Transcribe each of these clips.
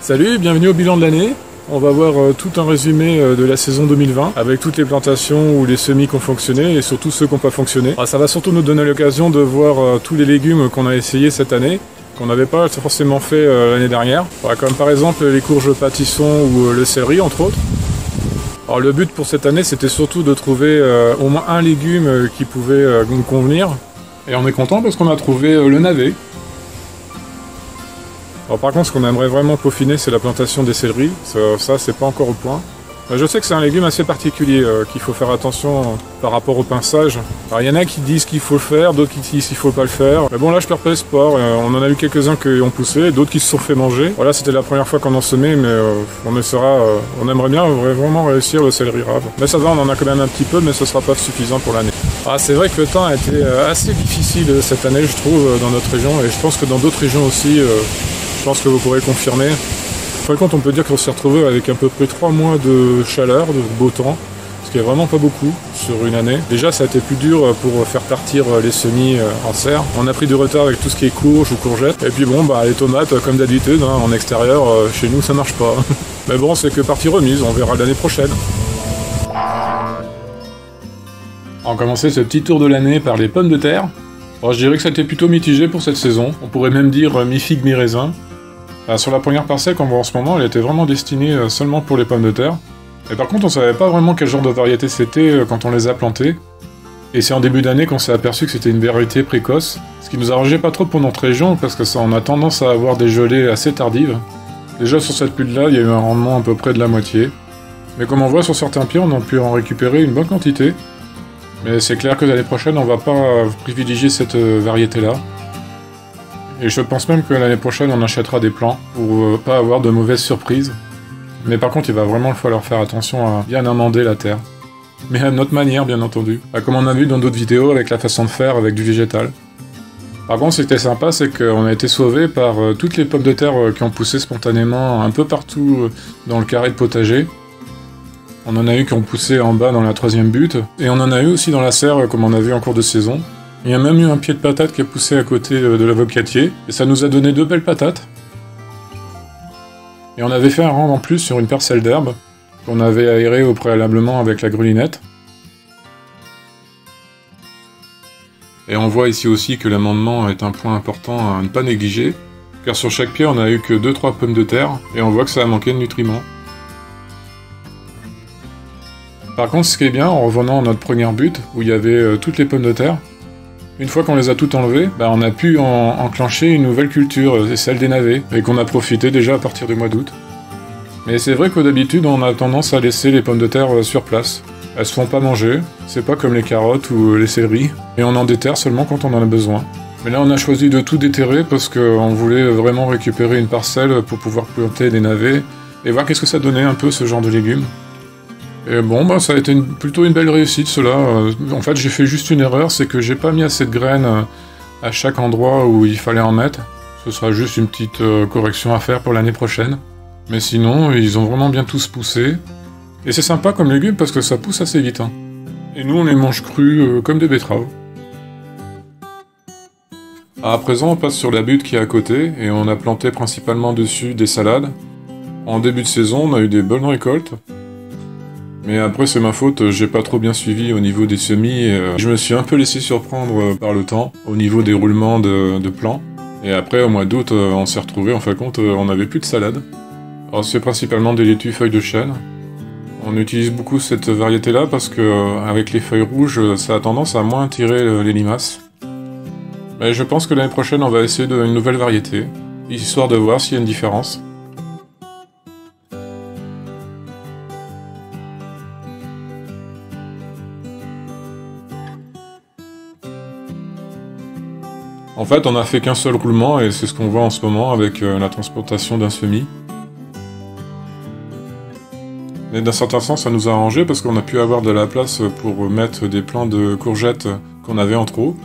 Salut, bienvenue au bilan de l'année. On va voir tout un résumé de la saison 2020 avec toutes les plantations ou les semis qui ont fonctionné et surtout ceux qui n'ont pas fonctionné. Ça va surtout nous donner l'occasion de voir tous les légumes qu'on a essayés cette année, qu'on n'avait pas forcément fait l'année dernière. Comme par exemple les courges pâtissons ou le céleri entre autres. Alors le but pour cette année c'était surtout de trouver au moins un légume qui pouvait nous convenir. Et on est content parce qu'on a trouvé le navet. Alors par contre, ce qu'on aimerait vraiment peaufiner, c'est la plantation des céleris. Ça c'est pas encore au point. Je sais que c'est un légume assez particulier, qu'il faut faire attention par rapport au pinçage. Alors il y en a qui disent qu'il faut le faire, d'autres qui disent qu'il faut pas le faire. Mais bon là je perds pas espoir, on en a eu quelques-uns qui ont poussé, d'autres qui se sont fait manger. Voilà, c'était la première fois qu'on en semait, mais on aimerait bien vraiment réussir le céleri rave. Mais ça va, on en a quand même un petit peu, mais ce sera pas suffisant pour l'année. C'est vrai que le temps a été assez difficile cette année, je trouve, dans notre région, et je pense que dans d'autres régions aussi. Je pense que vous pourrez confirmer. Par contre, on peut dire qu'on s'est retrouvé avec à peu près 3 mois de chaleur, de beau temps, ce qui est vraiment pas beaucoup sur une année. Déjà, ça a été plus dur pour faire partir les semis en serre. On a pris du retard avec tout ce qui est courge ou courgettes. Et puis bon, les tomates, comme d'habitude, en extérieur, chez nous, ça marche pas. Mais bon, c'est que partie remise, on verra l'année prochaine. On va commencer ce petit tour de l'année par les pommes de terre. Alors, je dirais que ça a été plutôt mitigé pour cette saison. On pourrait même dire mi-figue, mi-raisin. Sur la première parcelle qu'on voit en ce moment, elle était vraiment destinée seulement pour les pommes de terre. Et par contre, on savait pas vraiment quel genre de variété c'était quand on les a plantées. Et c'est en début d'année qu'on s'est aperçu que c'était une variété précoce, ce qui nous arrangeait pas trop pour notre région, parce que ça, on a tendance à avoir des gelées assez tardives. Déjà sur cette pile-là, il y a eu un rendement à peu près de la moitié. Mais comme on voit sur certains pieds, on a pu en récupérer une bonne quantité. Mais c'est clair que l'année prochaine, on va pas privilégier cette variété-là. Et je pense même que l'année prochaine, on achètera des plants pour pas avoir de mauvaises surprises. Mais par contre, il va vraiment falloir faire attention à bien amender la terre. Mais à notre manière, bien entendu. Comme on a vu dans d'autres vidéos avec la façon de faire avec du végétal. Par contre, ce qui était sympa, c'est qu'on a été sauvé par toutes les pommes de terre qui ont poussé spontanément un peu partout dans le carré de potager. On en a eu qui ont poussé en bas dans la 3e butte. Et on en a eu aussi dans la serre, comme on a vu en cours de saison. Il y a même eu un pied de patate qui a poussé à côté de l'avocatier, et ça nous a donné 2 belles patates. Et on avait fait un rang en plus sur une parcelle d'herbe, qu'on avait aéré au préalablement avec la grelinette. Et on voit ici aussi que l'amendement est un point important à ne pas négliger, car sur chaque pied on a eu que 2-3 pommes de terre, et on voit que ça a manqué de nutriments. Par contre, ce qui est bien, en revenant à notre première butte, où il y avait toutes les pommes de terre, une fois qu'on les a toutes enlevées, on a pu enclencher une nouvelle culture, c'est celle des navets, et qu'on a profité déjà à partir du mois d'août. Mais c'est vrai que d'habitude, on a tendance à laisser les pommes de terre sur place. Elles se font pas manger, c'est pas comme les carottes ou les céleris, et on en déterre seulement quand on en a besoin. Mais là, on a choisi de tout déterrer parce qu'on voulait vraiment récupérer une parcelle pour pouvoir planter des navets, et voir qu'est-ce que ça donnait un peu ce genre de légumes. Et bon, ça a été plutôt une belle réussite, cela. En fait, j'ai fait juste une erreur, c'est que j'ai pas mis assez de graines à chaque endroit où il fallait en mettre. Ce sera juste une petite correction à faire pour l'année prochaine. Mais sinon, ils ont vraiment bien tous poussé. Et c'est sympa comme légumes parce que ça pousse assez vite. Et nous, on les mange crus comme des betteraves. À présent, on passe sur la butte qui est à côté, et on a planté principalement dessus des salades. En début de saison, on a eu des bonnes récoltes. Mais après, c'est ma faute, j'ai pas trop bien suivi au niveau des semis, et je me suis un peu laissé surprendre par le temps, au niveau des roulements de plants. Et après, au mois d'août, on s'est retrouvé, en fin de compte, on n'avait plus de salade. Alors c'est principalement des laitues feuilles de chêne. On utilise beaucoup cette variété-là parce que avec les feuilles rouges, ça a tendance à moins tirer les limaces. Mais je pense que l'année prochaine, on va essayer une nouvelle variété, histoire de voir s'il y a une différence. En fait, on a fait qu'un seul roulement et c'est ce qu'on voit en ce moment avec la transplantation d'un semis. Mais d'un certain sens, ça nous a arrangé parce qu'on a pu avoir de la place pour mettre des plants de courgettes qu'on avait en trop.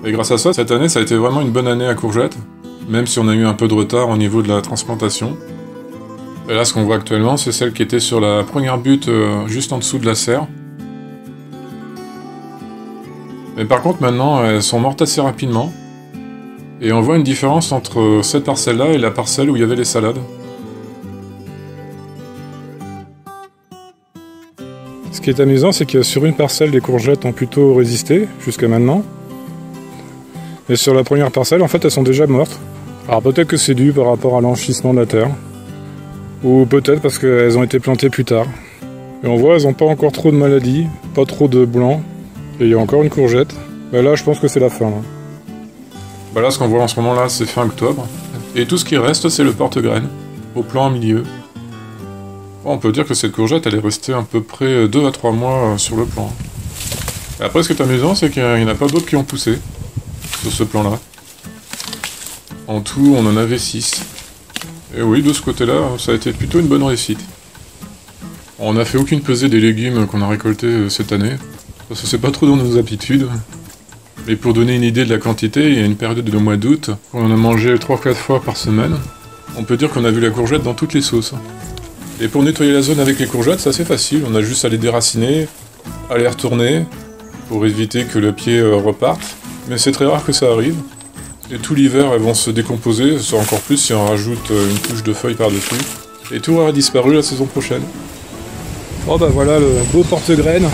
Et grâce à ça, cette année, ça a été vraiment une bonne année à courgettes, même si on a eu un peu de retard au niveau de la transplantation. Et là, ce qu'on voit actuellement, c'est celle qui était sur la première butte juste en dessous de la serre. Mais par contre, maintenant, elles sont mortes assez rapidement. Et on voit une différence entre cette parcelle-là et la parcelle où il y avait les salades. Ce qui est amusant, c'est que sur une parcelle, les courgettes ont plutôt résisté jusqu'à maintenant. Et sur la première parcelle, en fait, elles sont déjà mortes. Alors peut-être que c'est dû par rapport à l'enrichissement de la terre. Ou peut-être parce qu'elles ont été plantées plus tard. Et on voit, elles n'ont pas encore trop de maladies, pas trop de blanc. Et il y a encore une courgette. Mais là, je pense que c'est la fin. Là. Bah là, ce qu'on voit en ce moment là, c'est fin octobre. Et tout ce qui reste, c'est le porte-graines, au plan en milieu. On peut dire que cette courgette, elle est restée à peu près 2 à 3 mois sur le plan. Et après, ce qui est amusant, c'est qu'il n'y en a pas d'autres qui ont poussé sur ce plan-là. En tout, on en avait 6. Et oui, de ce côté-là, ça a été plutôt une bonne réussite. On n'a fait aucune pesée des légumes qu'on a récoltés cette année, parce que c'est pas trop dans nos habitudes. Mais pour donner une idée de la quantité, il y a une période de mois d'août, où on en a mangé 3-4 fois par semaine. On peut dire qu'on a vu la courgette dans toutes les sauces. Et pour nettoyer la zone avec les courgettes, c'est assez facile, on a juste à les déraciner, à les retourner, pour éviter que le pied reparte. Mais c'est très rare que ça arrive. Et tout l'hiver, elles vont se décomposer, encore plus si on rajoute une couche de feuilles par-dessus. Et tout aura disparu la saison prochaine. Oh bah voilà le beau porte-graines.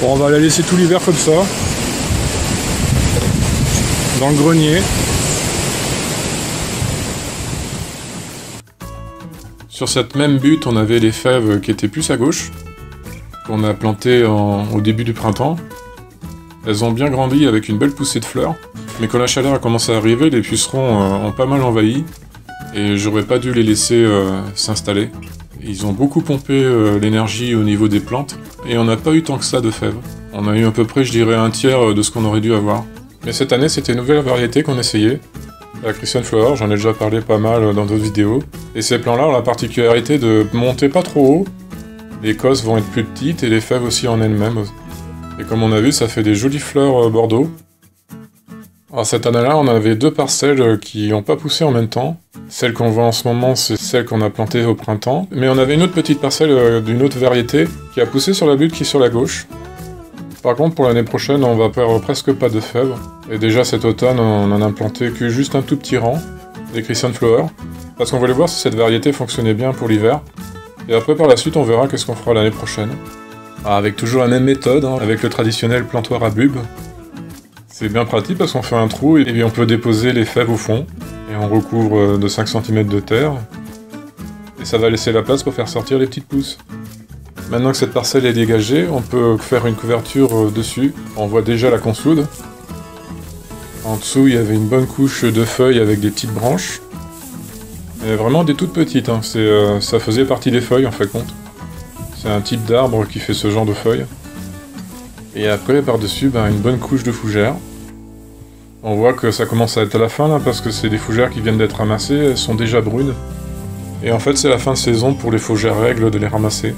Bon, on va la laisser tout l'hiver comme ça. Dans le grenier. Sur cette même butte, on avait les fèves qui étaient plus à gauche, qu'on a plantées au début du printemps. Elles ont bien grandi avec une belle poussée de fleurs, mais quand la chaleur a commencé à arriver, les pucerons ont pas mal envahi, et j'aurais pas dû les laisser s'installer. Ils ont beaucoup pompé l'énergie au niveau des plantes, et on n'a pas eu tant que ça de fèves. On a eu à peu près, je dirais, un tiers de ce qu'on aurait dû avoir. Mais cette année, c'était une nouvelle variété qu'on essayait. La Christian Flower, j'en ai déjà parlé pas mal dans d'autres vidéos. Et ces plants-là ont la particularité de monter pas trop haut. Les cosses vont être plus petites et les fèves aussi en elles-mêmes. Et comme on a vu, ça fait des jolies fleurs bordeaux. Alors cette année-là, on avait 2 parcelles qui n'ont pas poussé en même temps. Celle qu'on voit en ce moment, c'est celle qu'on a plantée au printemps. Mais on avait une autre petite parcelle d'une autre variété qui a poussé sur la butte qui est sur la gauche. Par contre, pour l'année prochaine, on va faire presque pas de fèves. Et déjà cet automne, on en a planté que juste un tout petit rang, des Christian Flower, parce qu'on voulait voir si cette variété fonctionnait bien pour l'hiver. Et après, par la suite, on verra qu'est-ce qu'on fera l'année prochaine. Avec toujours la même méthode, avec le traditionnel plantoir à bulbe. C'est bien pratique parce qu'on fait un trou et puis on peut déposer les fèves au fond. Et on recouvre de 5 cm de terre. Et ça va laisser la place pour faire sortir les petites pousses. Maintenant que cette parcelle est dégagée, on peut faire une couverture dessus. On voit déjà la consoude. En dessous, il y avait une bonne couche de feuilles avec des petites branches. Et vraiment des toutes petites, hein. Ça faisait partie des feuilles en fait compte. C'est un type d'arbre qui fait ce genre de feuilles. Et après, par-dessus, une bonne couche de fougères. On voit que ça commence à être à la fin là, parce que c'est des fougères qui viennent d'être ramassées, elles sont déjà brunes. Et en fait, c'est la fin de saison pour les fougères règles de les ramasser.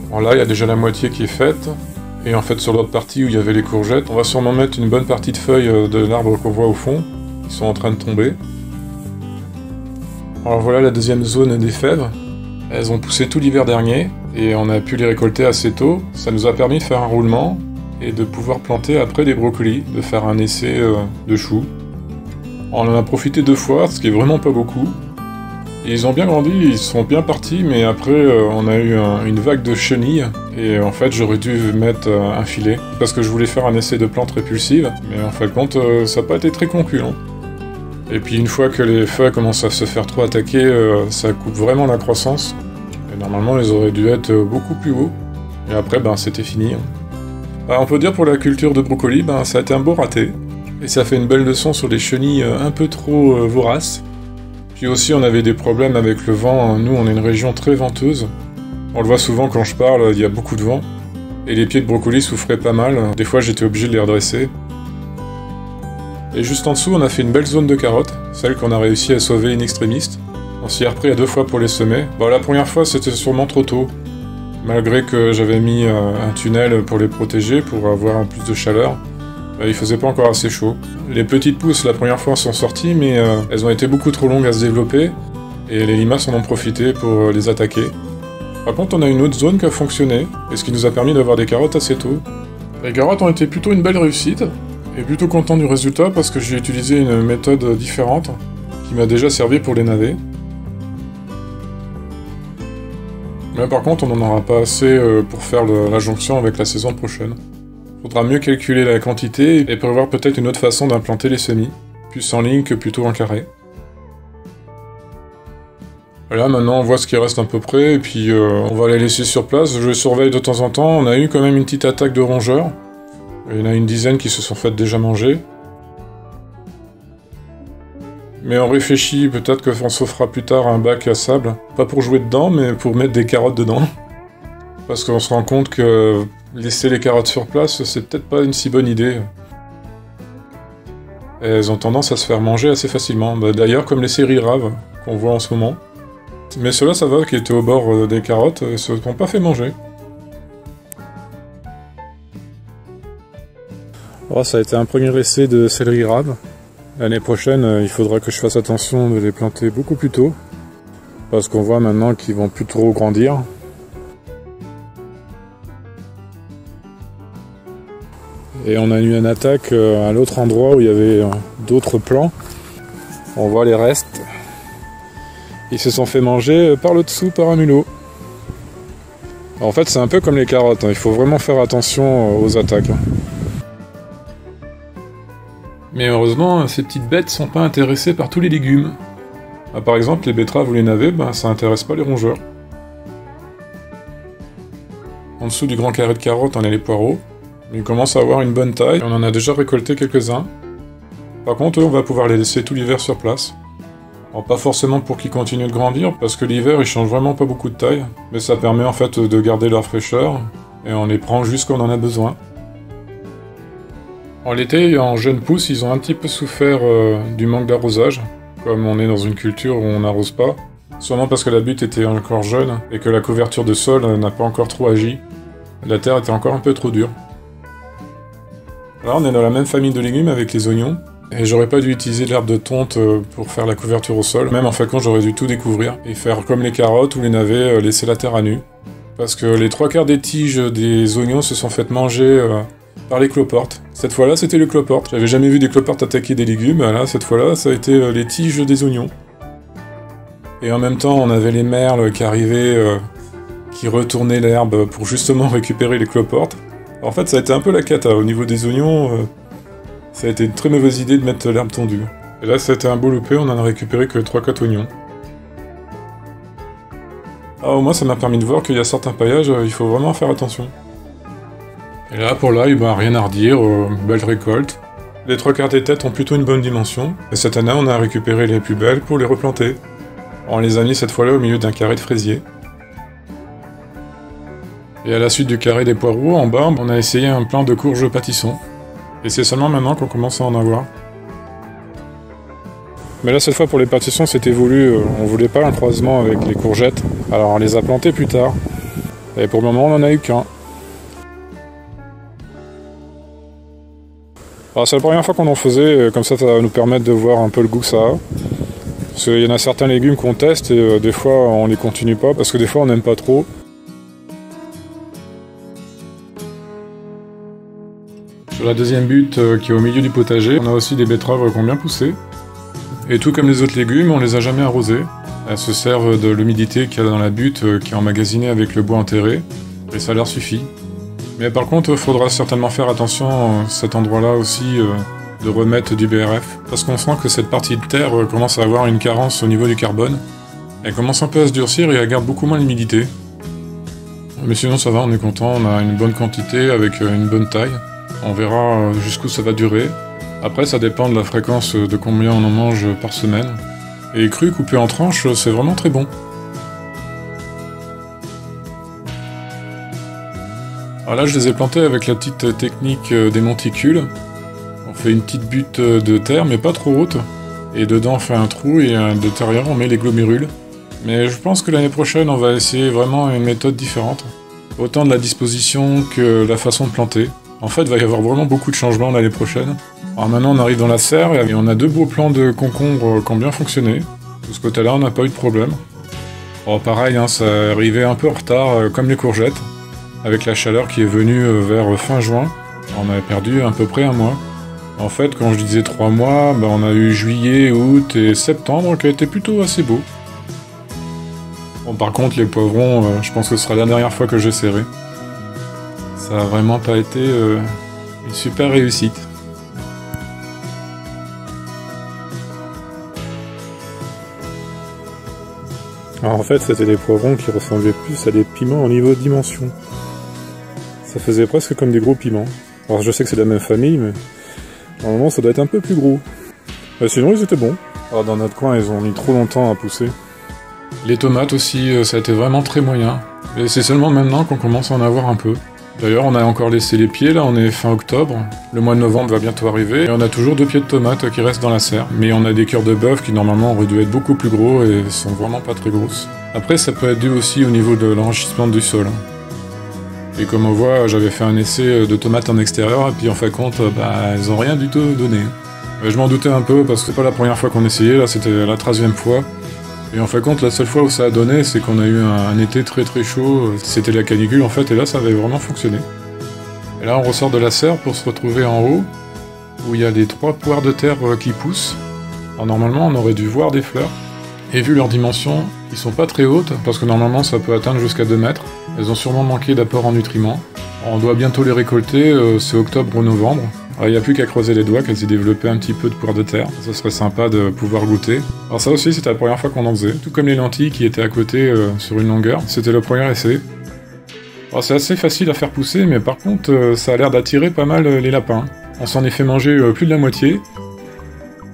Alors là, il y a déjà la moitié qui est faite. Et en fait, sur l'autre partie où il y avait les courgettes, on va sûrement mettre une bonne partie de feuilles de l'arbre qu'on voit au fond, qui sont en train de tomber. Alors voilà la deuxième zone des fèves. Elles ont poussé tout l'hiver dernier, et on a pu les récolter assez tôt. Ça nous a permis de faire un roulement, et de pouvoir planter après des brocolis, de faire un essai de choux. On en a profité 2 fois, ce qui est vraiment pas beaucoup. Ils ont bien grandi, ils sont bien partis, mais après on a eu une vague de chenilles, et en fait j'aurais dû mettre un filet, parce que je voulais faire un essai de plantes répulsives, mais en fin de compte ça n'a pas été très concluant. Et puis une fois que les feuilles commencent à se faire trop attaquer, ça coupe vraiment la croissance, et normalement elles auraient dû être beaucoup plus hauts, et après c'était fini. On peut dire pour la culture de brocoli, ça a été un beau raté, et ça fait une belle leçon sur les chenilles un peu trop voraces. Puis aussi, on avait des problèmes avec le vent. Nous, on est une région très venteuse. On le voit souvent quand je parle, il y a beaucoup de vent. Et les pieds de brocoli souffraient pas mal. Des fois, j'étais obligé de les redresser. Et juste en dessous, on a fait une belle zone de carottes. Celle qu'on a réussi à sauver in extremis. On s'y est repris à 2 fois pour les semer. La première fois, c'était sûrement trop tôt. Malgré que j'avais mis un tunnel pour les protéger, pour avoir un plus de chaleur. Il faisait pas encore assez chaud. Les petites pousses la première fois sont sorties, mais elles ont été beaucoup trop longues à se développer, et les limaces en ont profité pour les attaquer. Par contre, on a une autre zone qui a fonctionné, et ce qui nous a permis d'avoir des carottes assez tôt. Les carottes ont été plutôt une belle réussite. Et plutôt content du résultat parce que j'ai utilisé une méthode différente qui m'a déjà servi pour les navets. Mais par contre, on n'en aura pas assez pour faire la jonction avec la saison prochaine. Faudra mieux calculer la quantité et prévoir peut-être une autre façon d'implanter les semis, plus en ligne que plutôt en carré. Là maintenant on voit ce qui reste à peu près et puis on va les laisser sur place. Je les surveille de temps en temps. On a eu quand même une petite attaque de rongeurs. Il y en a une dizaine qui se sont fait déjà manger. Mais on réfléchit peut-être qu'on se fera plus tard un bac à sable. Pas pour jouer dedans, mais pour mettre des carottes dedans. Parce qu'on se rend compte que laisser les carottes sur place, c'est peut-être pas une si bonne idée. Et elles ont tendance à se faire manger assez facilement. D'ailleurs, comme les séries raves qu'on voit en ce moment. Mais ceux-là, ça va, qui étaient au bord des carottes, se sont pas fait manger. Oh, ça a été un premier essai de céleri rave. L'année prochaine, il faudra que je fasse attention de les planter beaucoup plus tôt. Parce qu'on voit maintenant qu'ils vont plus trop grandir. Et on a eu une attaque à l'autre endroit où il y avait d'autres plants. On voit les restes. Ils se sont fait manger par le dessous par un mulot. En fait, c'est un peu comme les carottes, hein. Il faut vraiment faire attention aux attaques. Mais heureusement, ces petites bêtes sont pas intéressées par tous les légumes. Par exemple, les betteraves ou les navets, ça intéresse pas les rongeurs. En dessous du grand carré de carottes, on a les poireaux. Ils commencent à avoir une bonne taille, on en a déjà récolté quelques-uns. Par contre, eux, on va pouvoir les laisser tout l'hiver sur place. Alors, pas forcément pour qu'ils continuent de grandir, parce que l'hiver, ils changent vraiment pas beaucoup de taille. Mais ça permet en fait de garder leur fraîcheur, et on les prend juste quand on en a besoin. En l'été, en jeunes pousses, ils ont un petit peu souffert du manque d'arrosage, comme on est dans une culture où on n'arrose pas. Sûrement parce que la butte était encore jeune, et que la couverture de sol n'a pas encore trop agi. La terre était encore un peu trop dure. Là, on est dans la même famille de légumes avec les oignons, et j'aurais pas dû utiliser de l'herbe de tonte pour faire la couverture au sol. Même en fait, quand j'aurais dû tout découvrir, et faire comme les carottes ou les navets, laisser la terre à nu. Parce que les 3/4 des tiges des oignons se sont faites manger par les cloportes. Cette fois-là, c'était les cloportes. J'avais jamais vu des cloportes attaquer des légumes, là, cette fois-là, ça a été les tiges des oignons. Et en même temps, on avait les merles qui arrivaient, qui retournaient l'herbe pour justement récupérer les cloportes. En fait, ça a été un peu la cata. Au niveau des oignons, ça a été une très mauvaise idée de mettre l'herbe tondue. Et là, ça a été un beau loupé, on en a récupéré que 3-4 oignons. Ah, au moins, ça m'a permis de voir qu'il y a certains paillages, il faut vraiment faire attention. Et là, pour l'ail, rien à redire, belle récolte. Les 3/4 des têtes ont plutôt une bonne dimension, et cette année, on a récupéré les plus belles pour les replanter. On les a mis cette fois-là au milieu d'un carré de fraisier. Et à la suite du carré des poireaux, en bas, on a essayé un plant de courges pâtissons. Et c'est seulement maintenant qu'on commence à en avoir. Mais là, cette fois, pour les pâtissons, c'était voulu, on voulait pas un croisement avec les courgettes. Alors on les a plantés plus tard. Et pour le moment, on en a eu qu'un. Alors c'est la première fois qu'on en faisait, comme ça va nous permettre de voir un peu le goût que ça a. Parce qu'il y en a certains légumes qu'on teste et des fois on les continue pas parce que des fois on n'aime pas trop. Sur la deuxième butte qui est au milieu du potager, on a aussi des betteraves qui ont bien poussé. Et tout comme les autres légumes, on les a jamais arrosées. Elles se servent de l'humidité qu'il y a dans la butte qui est emmagasinée avec le bois enterré, et ça leur suffit. Mais par contre, il faudra certainement faire attention à cet endroit-là aussi, de remettre du BRF, parce qu'on sent que cette partie de terre commence à avoir une carence au niveau du carbone. Elle commence un peu à se durcir et elle garde beaucoup moins l'humidité. Mais sinon ça va, on est content, on a une bonne quantité avec une bonne taille. On verra jusqu'où ça va durer. Après ça dépend de la fréquence de combien on en mange par semaine. Et cru coupé en tranches, c'est vraiment très bon. Alors là je les ai plantés avec la petite technique des monticules. On fait une petite butte de terre mais pas trop haute. Et dedans on fait un trou et à l'intérieur on met les glomérules. Mais je pense que l'année prochaine on va essayer vraiment une méthode différente. Autant de la disposition que la façon de planter. En fait il va y avoir vraiment beaucoup de changements l'année prochaine. Alors maintenant on arrive dans la serre et on a 2 beaux plants de concombres qui ont bien fonctionné. De ce côté-là on n'a pas eu de problème. Alors pareil, hein, ça arrivait un peu en retard comme les courgettes. Avec la chaleur qui est venue vers fin juin, on avait perdu à peu près un mois. En fait, quand je disais 3 mois, bah, on a eu juillet, août et septembre qui a été plutôt assez beau. Bon, par contre, les poivrons, je pense que ce sera la dernière fois que j'essaierai. Ça a vraiment pas été une super réussite. Alors en fait, c'était des poivrons qui ressemblaient plus à des piments au niveau de dimension. Ça faisait presque comme des gros piments. Alors je sais que c'est de la même famille, mais normalement ça doit être un peu plus gros. Sinon ils étaient bons. Alors dans notre coin, ils ont mis trop longtemps à pousser. Les tomates aussi, ça a été vraiment très moyen. Et c'est seulement maintenant qu'on commence à en avoir un peu. D'ailleurs, on a encore laissé les pieds, là on est fin octobre. Le mois de novembre va bientôt arriver. Et on a toujours 2 pieds de tomates qui restent dans la serre. Mais on a des cœurs de bœuf qui normalement auraient dû être beaucoup plus gros et sont vraiment pas très grosses. Après, ça peut être dû aussi au niveau de l'enrichissement du sol. Et comme on voit, j'avais fait un essai de tomates en extérieur, et puis en fin de compte, elles ont rien du tout donné. Je m'en doutais un peu, parce que c'est pas la première fois qu'on essayait, là c'était la 13e fois. Et en fin de compte, la seule fois où ça a donné, c'est qu'on a eu un été très très chaud, c'était la canicule en fait, et là ça avait vraiment fonctionné. Et là on ressort de la serre pour se retrouver en haut, où il y a les 3 poires de terre qui poussent. Alors normalement on aurait dû voir des fleurs, et vu leurs dimensions, ils sont pas très hautes, parce que normalement ça peut atteindre jusqu'à 2 mètres. Elles ont sûrement manqué d'apport en nutriments. On doit bientôt les récolter, c'est octobre ou novembre. Il n'y a plus qu'à creuser les doigts qu'elles aient développé un petit peu de poire de terre. Ça serait sympa de pouvoir goûter. Alors ça aussi, c'était la première fois qu'on en faisait. Tout comme les lentilles qui étaient à côté sur une longueur. C'était le premier essai. Alors c'est assez facile à faire pousser, mais par contre, ça a l'air d'attirer pas mal les lapins. On s'en est fait manger plus de la moitié.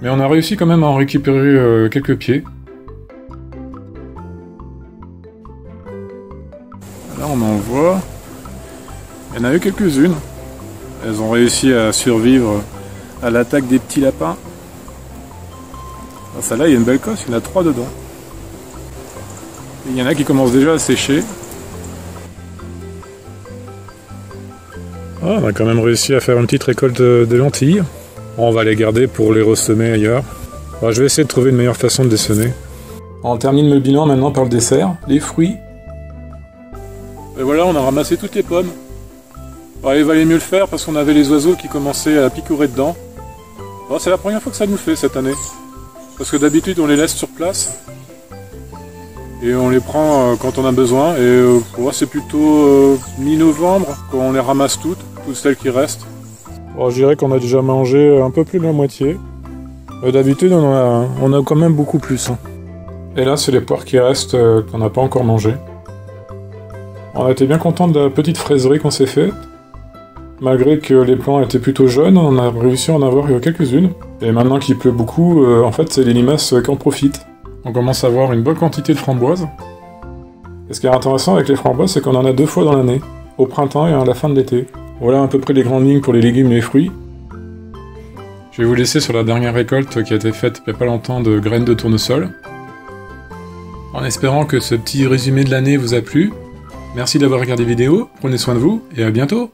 Mais on a réussi quand même à en récupérer quelques pieds. Là, on en voit. Il y en a eu quelques-unes. Elles ont réussi à survivre à l'attaque des petits lapins. Alors celle-là, il y a une belle cosse, il y en a 3 dedans. Et il y en a qui commencent déjà à sécher. Ah, on a quand même réussi à faire une petite récolte de lentilles. On va les garder pour les ressemer ailleurs. Alors, je vais essayer de trouver une meilleure façon de les semer. On termine le bilan maintenant par le dessert, les fruits. Et voilà, on a ramassé toutes les pommes. Alors, il valait mieux le faire parce qu'on avait les oiseaux qui commençaient à picorer dedans. Alors, c'est la première fois que ça nous fait cette année. Parce que d'habitude on les laisse sur place. Et on les prend quand on a besoin. Et c'est plutôt mi-novembre qu'on les ramasse toutes celles qui restent. Bon, je dirais qu'on a déjà mangé un peu plus de la moitié. D'habitude on a quand même beaucoup plus. Et là c'est les poires qui restent qu'on n'a pas encore mangées. On a été bien content de la petite fraiserie qu'on s'est faite. Malgré que les plants étaient plutôt jeunes, on a réussi à en avoir quelques-unes. Et maintenant qu'il pleut beaucoup, en fait c'est les limaces qui en profitent. On commence à avoir une bonne quantité de framboises. Et ce qui est intéressant avec les framboises, c'est qu'on en a 2 fois dans l'année. Au printemps et à la fin de l'été. Voilà à peu près les grandes lignes pour les légumes et les fruits. Je vais vous laisser sur la dernière récolte qui a été faite il n'y a pas longtemps de graines de tournesol. En espérant que ce petit résumé de l'année vous a plu. Merci d'avoir regardé la vidéo, prenez soin de vous et à bientôt!